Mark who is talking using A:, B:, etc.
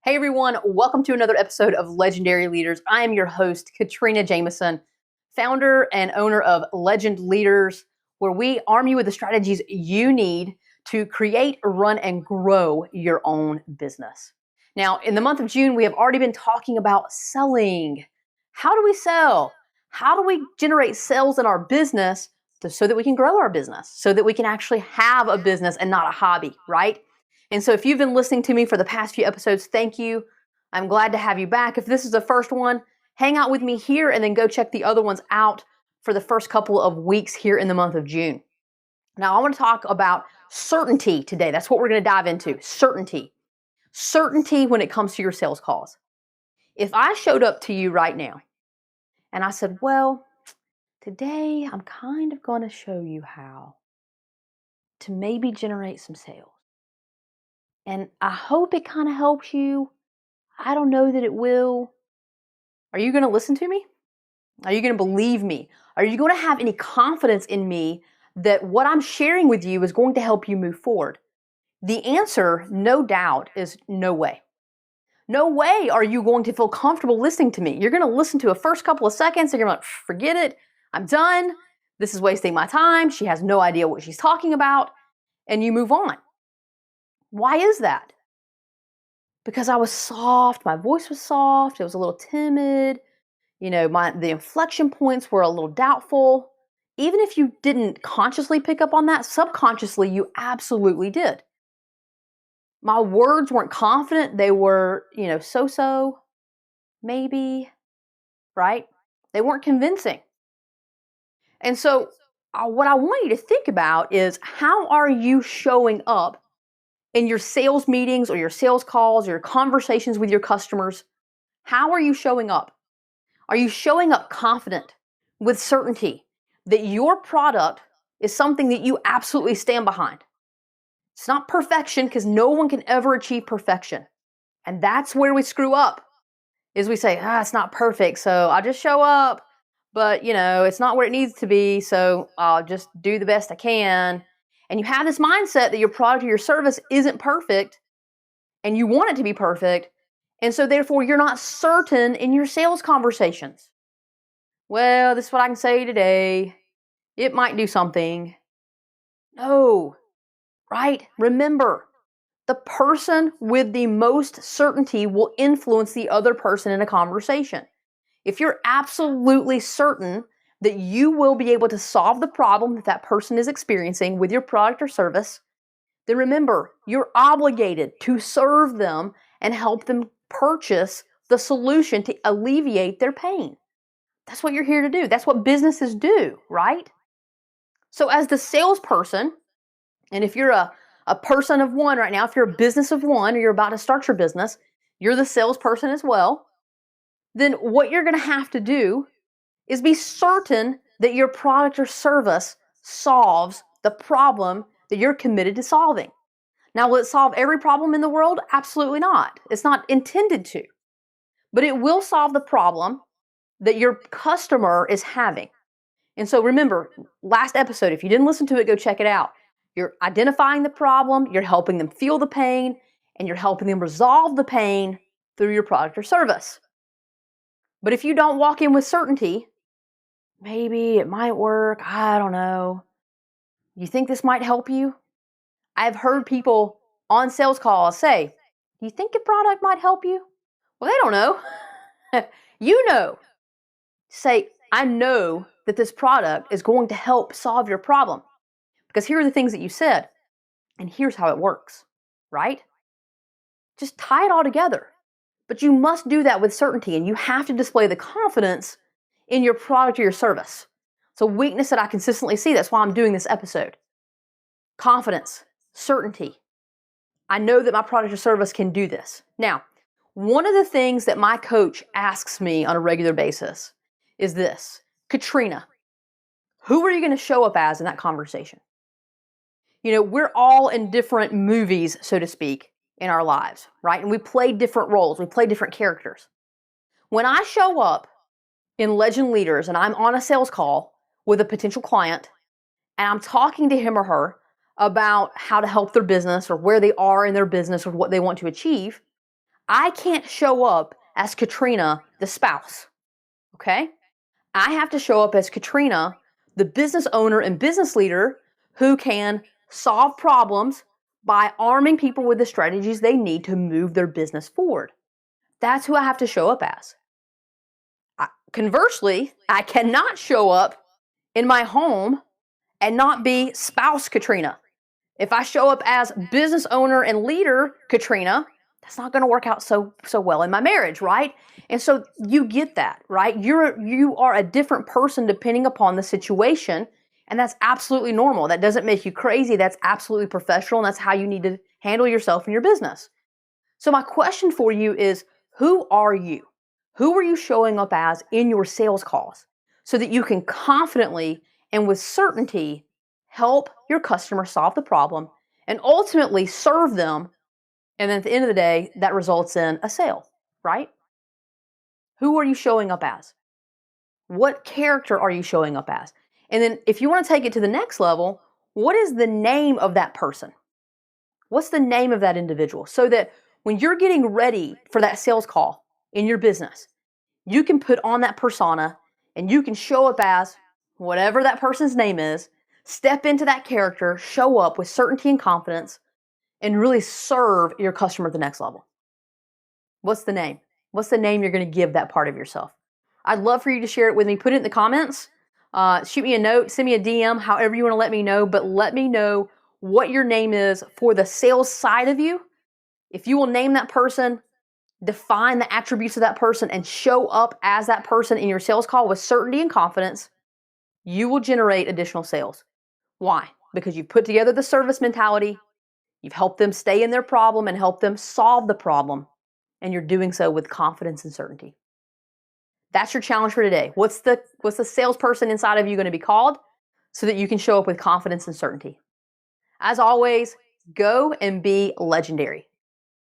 A: Hey everyone, welcome to another episode of Legendary Leaders. I am your host, Katrina Jameson, founder and owner of Legend Leaders, where we arm you with the strategies you need to create, run, and grow your own business. Now, in the month of June, we have already been talking about selling. How do we sell? How do we generate sales in our business so that we can grow our business, so that we can actually have a business and not a hobby, right? And so if you've been listening to me for the past few episodes, thank you. I'm glad to have you back. If this is the first one, hang out with me here and then go check the other ones out for the first couple of weeks here in the month of June. Now, I want to talk about certainty today. That's what we're going to dive into, certainty. Certainty when it comes to your sales calls. If I showed up to you right now and I said, well, today I'm kind of going to show you how to maybe generate some sales. And I hope it kind of helps you. I don't know that it will. Are you going to listen to me? Are you going to believe me? Are you going to have any confidence in me that what I'm sharing with you is going to help you move forward? The answer, no doubt, is no way. No way are you going to feel comfortable listening to me. You're going to listen to a first couple of seconds and you're like, forget it. I'm done. This is wasting my time. She has no idea what she's talking about. And you move on. Why is that? Because I was soft, my voice was soft, it was a little timid, the inflection points were a little doubtful. Even if you didn't consciously pick up on that, subconsciously you absolutely did. My words weren't confident, they were, so-so, maybe, right? They weren't convincing. And so what I want you to think about is, how are you showing up in your sales meetings or your sales calls or your conversations with your customers? How are you showing up? Are you showing up confident, with certainty that your product is something that you absolutely stand behind? It's not perfection, because no one can ever achieve perfection. And that's where we screw up, is we say, it's not perfect, so I'll just show up, but it's not where it needs to be, so I'll just do the best I can. And you have this mindset that your product or your service isn't perfect, and you want it to be perfect, and so therefore you're not certain in your sales conversations. Well, this is what I can say today. It might do something. No, right? Remember, the person with the most certainty will influence the other person in a conversation. If you're absolutely certain that you will be able to solve the problem that that person is experiencing with your product or service, then remember, you're obligated to serve them and help them purchase the solution to alleviate their pain. That's what you're here to do. That's what businesses do, right? So as the salesperson, and if you're a person of one right now, if you're a business of one, or you're about to start your business, you're the salesperson as well, then what you're going to have to do is be certain that your product or service solves the problem that you're committed to solving. Now, will it solve every problem in the world? Absolutely not. It's not intended to. But it will solve the problem that your customer is having. And so remember, last episode, if you didn't listen to it, go check it out. You're identifying the problem, you're helping them feel the pain, and you're helping them resolve the pain through your product or service. But if you don't walk in with certainty, maybe it might work, I don't know. You think this might help you? I've heard people on sales calls say, do you think your product might help you? Well, they don't know. You know. Say, I know that this product is going to help solve your problem, because here are the things that you said, and here's how it works, right? Just tie it all together. But you must do that with certainty, and you have to display the confidence in your product or your service. It's a weakness that I consistently see. That's why I'm doing this episode. Confidence, certainty. I know that my product or service can do this. Now, one of the things that my coach asks me on a regular basis is this: Katrina, who are you going to show up as in that conversation? We're all in different movies, so to speak, in our lives, right? And we play different roles. We play different characters. When I show up in Legend Leaders and I'm on a sales call with a potential client and I'm talking to him or her about how to help their business or where they are in their business or what they want to achieve, I can't show up as Katrina, the spouse. Okay? I have to show up as Katrina, the business owner and business leader who can solve problems by arming people with the strategies they need to move their business forward. That's who I have to show up as. Conversely, I cannot show up in my home and not be spouse Katrina. If I show up as business owner and leader Katrina, that's not going to work out so well in my marriage, right? And so you get that, right? You are a different person depending upon the situation, and that's absolutely normal. That doesn't make you crazy. That's absolutely professional, and that's how you need to handle yourself in your business. So my question for you is, who are you? Who are you showing up as in your sales calls so that you can confidently and with certainty help your customer solve the problem and ultimately serve them? And then at the end of the day, that results in a sale, right? Who are you showing up as? What character are you showing up as? And then if you want to take it to the next level, what is the name of that person? What's the name of that individual? So that when you're getting ready for that sales call in your business, you can put on that persona and you can show up as whatever that person's name is, step into that character, show up with certainty and confidence, and really serve your customer at the next level. What's the name? What's the name you're going to give that part of yourself? I'd love for you to share it with me. Put it in the comments. Shoot me a note. Send me a DM, however you want to let me know. But let me know what your name is for the sales side of you. If you will name that person, define the attributes of that person, and show up as that person in your sales call with certainty and confidence, you will generate additional sales. Why? Because you've put together the service mentality. You've helped them stay in their problem and help them solve the problem. And you're doing so with confidence and certainty. That's your challenge for today. What's the salesperson inside of you going to be called so that you can show up with confidence and certainty? As always, go and be legendary.